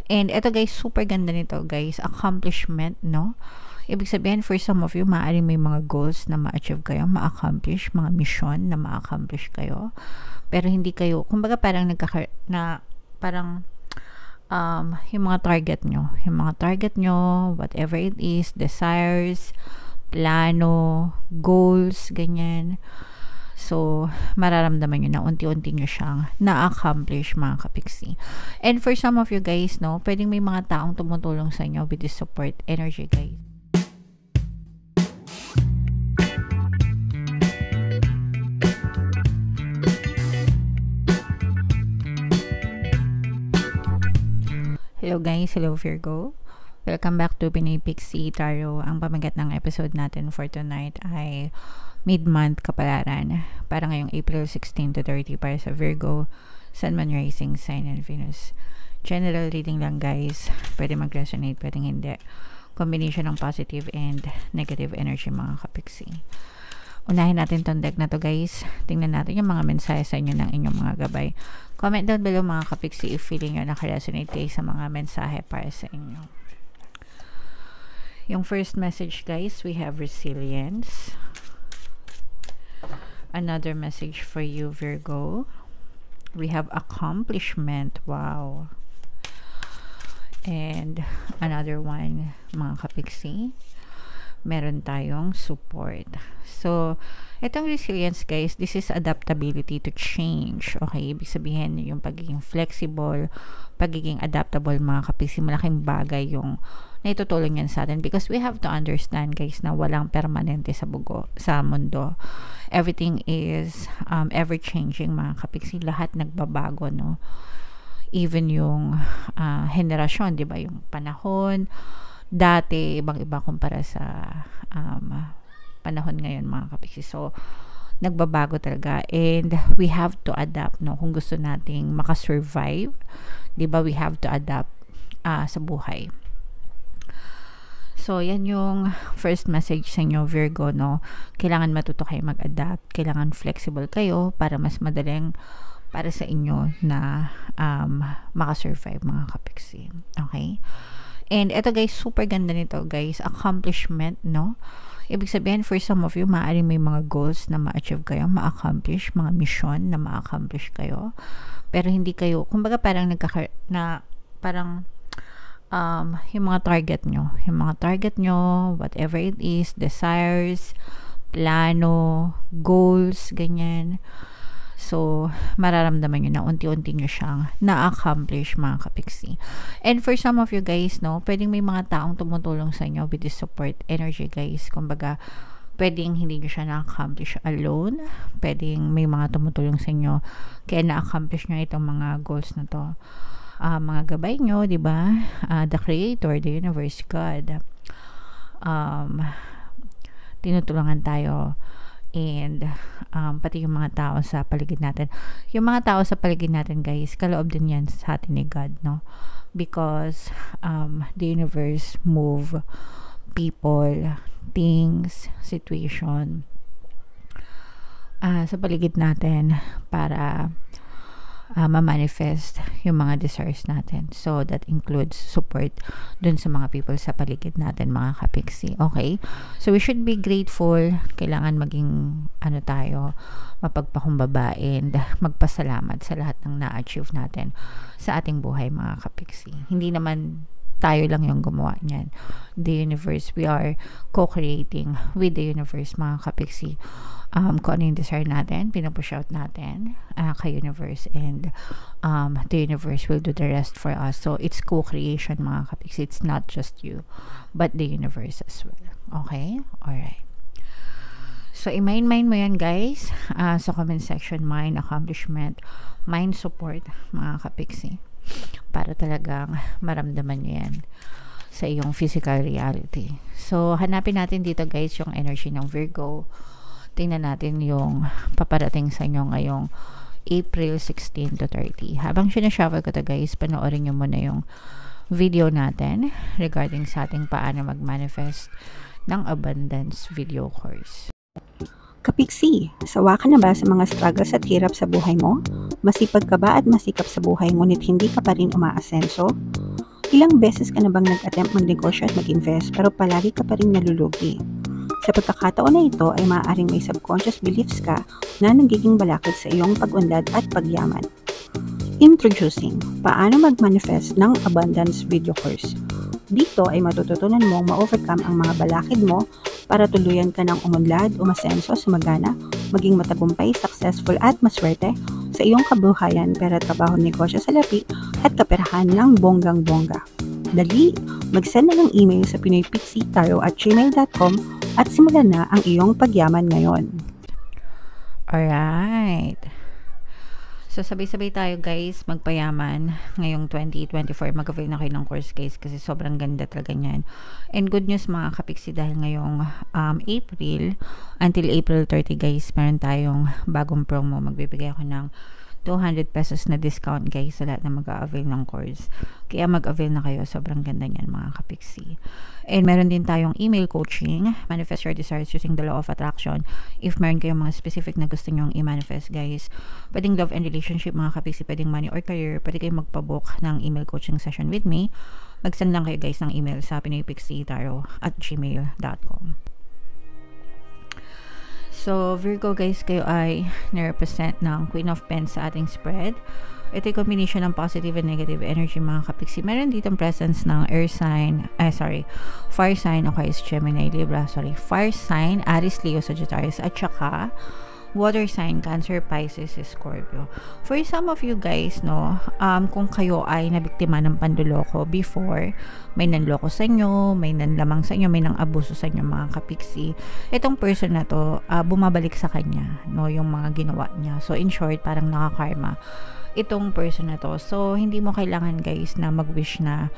And eto guys, super ganda nito guys, accomplishment, no? Ibig sabihin, for some of you, maaaring may mga goals na ma-achieve kayo, ma-accomplish, mga mission na ma-accomplish kayo. Pero hindi kayo, kumbaga parang yung mga target nyo, whatever it is, desires, plano, goals, ganyan. So, mararamdaman nyo na unti-unti nyo siyang na-accomplish, mga kapiksi. And for some of you guys, no, pwedeng may mga taong tumutulong sa inyo with this support energy, guys. Hello guys, hello Virgo. Welcome back to Pinay Pixie Tarot. Ang pamagat ng episode natin for tonight ay mid-month kapalaran para ngayong April 16 to 30 para sa Virgo, Sun, Moon, Rising, Sign, and Venus. General reading lang guys. Pwede mag-resonate, pwedeng hindi. Combination ng positive and negative energy, mga kapiksi. Unahin natin tong deck na to guys. Tingnan natin yung mga mensahe sa inyo ng inyong mga gabay. Comment down below mga kapiksi if feeling nyo nakaresonate kayo sa mga mensahe para sa inyo. Yung first message guys, we have resilience. Another message for you Virgo. We have accomplishment. Wow. And another one mga kapiksi, meron tayong support. So, itong resilience guys, this is adaptability to change. Okay, ibig sabihin yung pagiging flexible, pagiging adaptable mga kapiksi, malaking bagay yung naitutulong yan sa atin because we have to understand guys na walang permanente sa mundo. Everything is ever changing mga kapiksi, lahat nagbabago, no? Even yung henerasyon, di ba? Yung panahon dati, ibang-iba kumpara sa panahon ngayon mga kapiksi. So, nagbabago talaga and we have to adapt, no? Kung gusto nating makasurvive, di ba, we have to adapt sa buhay. So, yan yung first message sa inyo Virgo, no? Kailangan matuto kayo mag-adapt, kailangan flexible kayo para mas madaling para sa inyo na makasurvive mga kapiksi. Okay? And eto guys, super ganda nito guys, accomplishment, no? Ibig sabihin, for some of you, maaaring may mga goals na ma-achieve kayo, ma-accomplish, mga mission na ma-accomplish kayo. Pero hindi kayo, kumbaga parang yung mga target nyo, whatever it is, desires, plano, goals, ganyan. So, mararamdaman nyo na unti-unti nyo siyang na-accomplish, mga kapiksi. And for some of you guys, no, pwedeng may mga taong tumutulong sa inyo with this support energy, guys. Kumbaga, pwedeng hindi nyo siya na-accomplish alone. Pwedeng may mga tumutulong sa inyo kaya na-accomplish nyo itong mga goals na to. Mga gabay nyo, di ba? The Creator, the Universe, God. Tinutulungan tayo. And pati yung mga tao sa paligid natin. Yung mga tao sa paligid natin guys, kaloob din yan sa atin ni God, no? Because the universe move people, things, situation sa paligid natin para ma-manifest yung mga desires natin. So, that includes support dun sa mga people sa paligid natin, mga kapiksi. Okay? So, we should be grateful. Kailangan maging, mapagpakumbaba and magpasalamat sa lahat ng na-achieve natin sa ating buhay, mga kapiksi. Hindi naman tayo lang yung gumawa niyan. The universe, we are co-creating with the universe, mga kapiksi. Kung ano yung desire natin, pinupush out natin kay universe and the universe will do the rest for us. So, it's co-creation, mga kapiksi. It's not just you, but the universe as well. Okay? Alright. So, i-mind mo yan, guys. Sa comment section, mind accomplishment, mind support, mga kapiksi. Para talagang maramdaman nyo yan sa iyong physical reality. So, hanapin natin dito, guys, yung energy ng Virgo. Tingnan natin yung paparating sa inyo ngayong April 16 to 30. Habang sinashuffle ko to, guys, panoorin nyo muna yung video natin regarding sa ating paano mag-manifest ng abundance video course. Kapiksi, sawa ka na ba sa mga struggles at hirap sa buhay mo? Masipag ka ba at masikap sa buhay ngunit hindi ka pa rin umaasenso? Ilang beses ka na bang nag-attempt magnegosyo at mag-invest pero palagi ka pa rin nalulugi? Sa pagkakataon na ito ay maaaring may subconscious beliefs ka na nagiging balakid sa iyong pag-unlad at pagyaman. Introducing, paano mag-manifest ng abundance video course. Dito ay matututunan mong ma-overcome ang mga balakid mo para tuluyan ka ng umunlad, umasenso, sumagana, maging matagumpay, successful at maswerte sa iyong kabuhayan, pera, trabaho, negosyo, salapi at kaperahan ng bonggang-bongga. Dali, mag-send na ng email sa pinoypixie@gmail.com at simulan na ang iyong pagyaman ngayon. Alright. So, sabay-sabay tayo guys, magpayaman. Ngayong 2024, mag-avail na kayo ng course guys kasi sobrang ganda talaga niyan. And good news mga kapiksi dahil ngayong April, until April 30 guys, meron tayong bagong promo. Magbibigay ako ng 200 pesos na discount guys sa lahat na mag-a-avail ng course. Kaya mag-avail na kayo. Sobrang ganda niyan mga kapiksi. And meron din tayong email coaching, manifest your desires using the law of attraction. If meron kayong mga specific na gusto nyong i-manifest guys, pwedeng love and relationship mga kapiksi, pwedeng money or career, pwede kayong magpabook ng email coaching session with me. Mag-send lang kayo guys ng email sa pinoypixie@gmail.com. So, Virgo guys, kayo ay na-represent ng Queen of Pentacles sa ating spread. Ito yung combination ng positive and negative energy mga kapiksi. Meron ditong presence ng fire sign, Aquarius, Gemini, Libra, fire sign, Aries, Leo, Sagittarius, at saka water sign, Cancer, Pisces, Scorpio. For some of you guys, no, kung kayo ay nabiktima ng panduloko before, may nanloko sa inyo, may nanlamang sa inyo, may nang-abuso sa inyo mga kapiksi, itong person na to, bumabalik sa kanya, no, yung mga ginawa niya. So, in short, parang nakakarma itong person na to. So, hindi mo kailangan guys na mag-wish na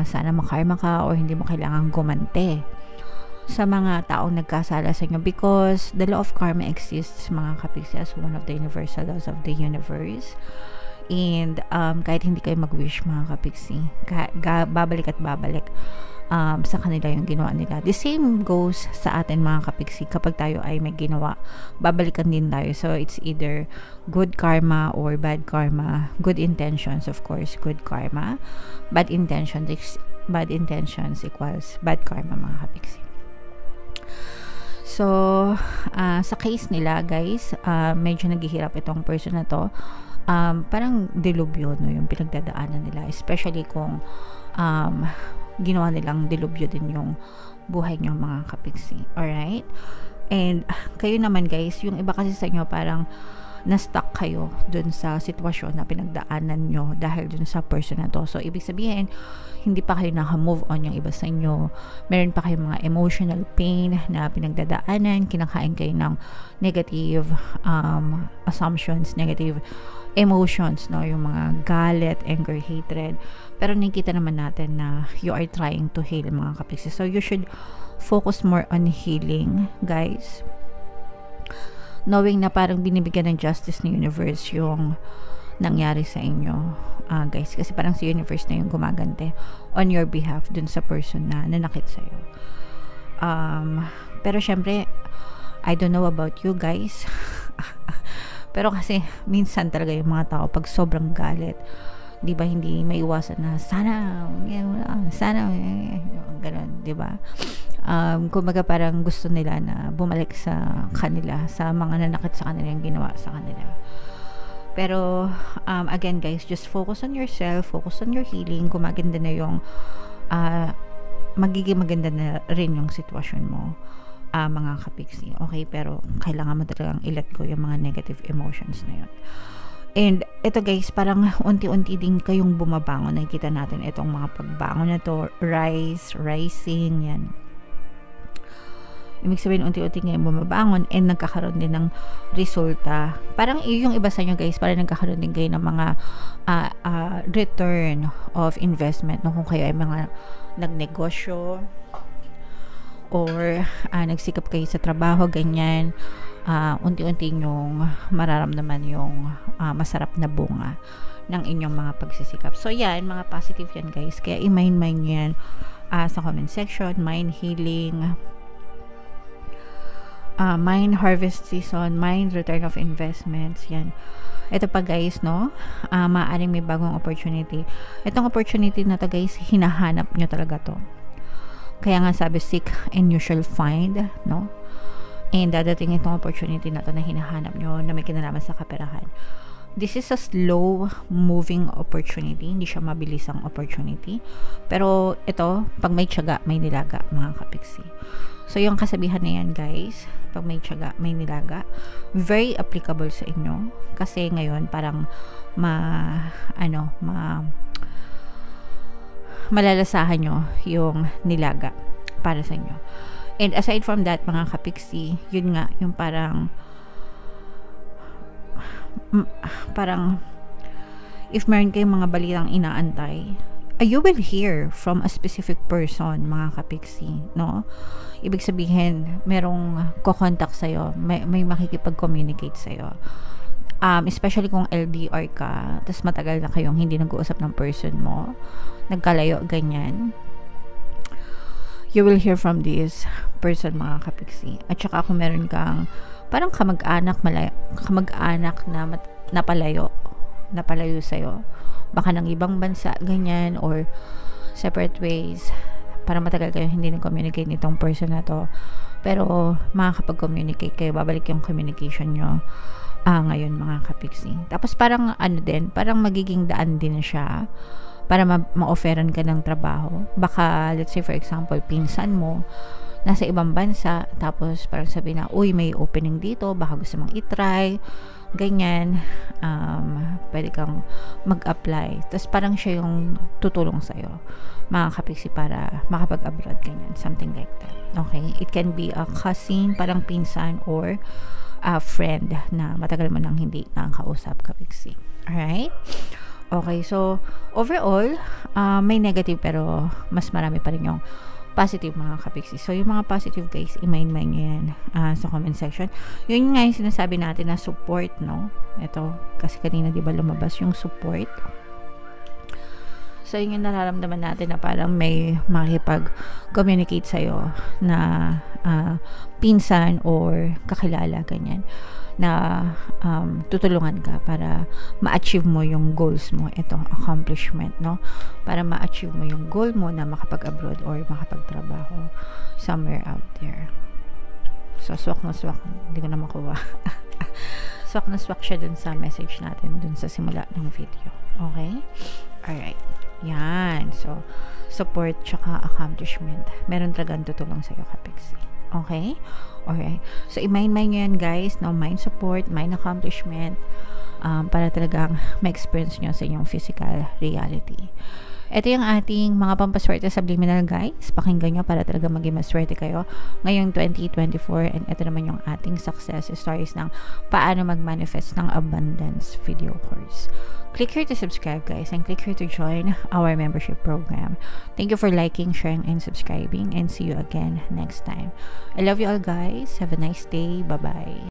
sana makarma ka or hindi mo kailangan gumante sa mga taong nagkasala sa inyo because the law of karma exists mga kapiksi as one of the universal laws of the universe. And kahit hindi kayo mag-wish mga kapiksi, babalik at babalik sa kanila yung ginawa nila. The same goes sa atin mga kapiksi. Kapag tayo ay may ginawa, babalikan din tayo. So it's either good karma or bad karma. Good intentions, of course, good karma. Bad intentions equals bad karma mga kapiksi. So, sa case nila guys, medyo naghihirap itong person na to. Parang delubyo, no, yung pinagdadaanan nila. Especially kung ginawa nilang delubyo din yung buhay nyo mga kapiksi. Alright? And kayo naman guys, yung iba kasi sa inyo parang na-stuck kayo dun sa sitwasyon na pinagdaanan nyo dahil dun sa person na to. So, ibig sabihin, hindi pa kayo naka-move on yung iba sa inyo. Meron pa kayong mga emotional pain na pinagdadaanan, kinakain kayo ng negative assumptions, negative emotions, no? Yung mga galit, anger, hatred. Pero nakikita naman natin na you are trying to heal mga kapiksi. So, you should focus more on healing, guys. Knowing na parang binibigyan ng justice ng universe yung nangyari sa inyo, guys, kasi parang si universe na yung gumagante on your behalf dun sa person na nanakit sa'yo. Pero syempre, I don't know about you guys, pero kasi minsan talaga yung mga tao pag sobrang galit, di ba, hindi maiwasan na sana ganun, di ba? Kumbaga parang gusto nila na bumalik sa kanila, sa mga nanakit sa kanila yung ginawa sa kanila. Pero again guys, just focus on yourself, focus on your healing. Gumaganda na yung magiging maganda na rin yung sitwasyon mo, mga kapiksi, okay? Pero kailangan mo talagang i-let go yung mga negative emotions na yun. And ito guys, parang unti-unti din kayong bumabangon. Nakikita natin itong mga pagbangon na to, rising, yan. Ibig sabihin, unti-unti ngayon bumabangon and nagkakaroon din ng resulta. Parang yung iba sa inyo guys, parang nagkakaroon din kayo ng mga return of investment, no? Kung kayo ay mga nagnegosyo or nagsikap kayo sa trabaho, ganyan, unti-unti yung mararamdaman yung masarap na bunga ng inyong mga pagsisikap. So yan, mga positive yan guys, kaya i-mind yan sa comment section. Mind healing, mine harvest season, mine return of investments, yan. Ito pa guys, no? Maaaring may bagong opportunity. Itong opportunity na to guys, hinahanap nyo talaga to. Kaya nga sabi, seek and you shall find, no? And dadating itong opportunity na to na hinahanap nyo na may kinalaman sa kaperahan. This is a slow moving opportunity. Hindi siya mabilisang opportunity. Pero ito, pag may tiyaga, may nilaga, mga kapiksi. So, yung kasabihan na yan, guys, pag may tiyaga, may nilaga, very applicable sa inyo. Kasi ngayon, parang malalasahan nyo yung nilaga para sa inyo. And aside from that, mga kapiksi, yun nga, yung parang if meron kayong mga balitang inaantay, you will hear from a specific person, mga kapiksi, no? Ibig sabihin, merong kokontak sa'yo, may makikipag-communicate sa'yo. Especially kung LDR ka, tas matagal na kayong hindi nag-uusap ng person mo, nagkalayo, ganyan, you will hear from this person, mga kapiksi. At saka kung meron kang parang kamag-anak na napalayo sa'yo, baka ng ibang bansa, ganyan, or separate ways, para matagal kayo hindi nag-communicate nitong person na to, pero makakapag-communicate kayo, babalik yung communication nyo ngayon, mga kapiksi. Tapos parang parang magiging daan din siya para ma-offeran ka ng trabaho. Baka, let's say for example, pinsan mo nasa ibang bansa, tapos parang sabi na, uy, may opening dito, baka gusto mong itry, ganyan, pwede kang mag-apply. Tapos parang siya yung tutulong sa'yo, mga kapiksi, para makapag-abroad, ganyan, something like that. Okay? It can be a cousin, parang pinsan, or a friend na matagal mo nang hindi nakakausap, kapiksi. Alright? Okay, so overall, may negative pero mas marami pa rin yung positive, mga kapiksi. So yung mga positive guys, i-mind nyo yan sa comment section. Yun nga yung sinasabi natin na support, no? Ito, kasi kanina diba lumabas yung support. So yun yung nararamdaman natin na parang may makipag-communicate sa'yo na pinsan or kakilala, ganyan, na tutulungan ka para ma-achieve mo yung goals mo. Ito, accomplishment, no? Para ma-achieve mo yung goal mo na makapag-abroad or makapagtrabaho somewhere out there. So, swak na swak. Hindi ko na makuha. Swak na swak siya dun sa message natin dun sa simula ng video. Okay? Alright. Yan. So, support tsaka accomplishment. Meron talagang tutulong sa'yo, kapiksi. Okay? Alright. So, i-mind nyo yan, guys. No? Mind support, mind accomplishment, para talagang ma-experience nyo sa inyong physical reality. Ito yung ating mga pampaswerte subliminal, guys. Pakinggan nyo para talaga maging maswerte kayo ngayong 2024. And ito naman yung ating success stories ng paano mag-manifest ng abundance video course. Click here to subscribe, guys, and click here to join our membership program. Thank you for liking, sharing, and subscribing, and see you again next time. I love you all, guys. Have a nice day. Bye-bye.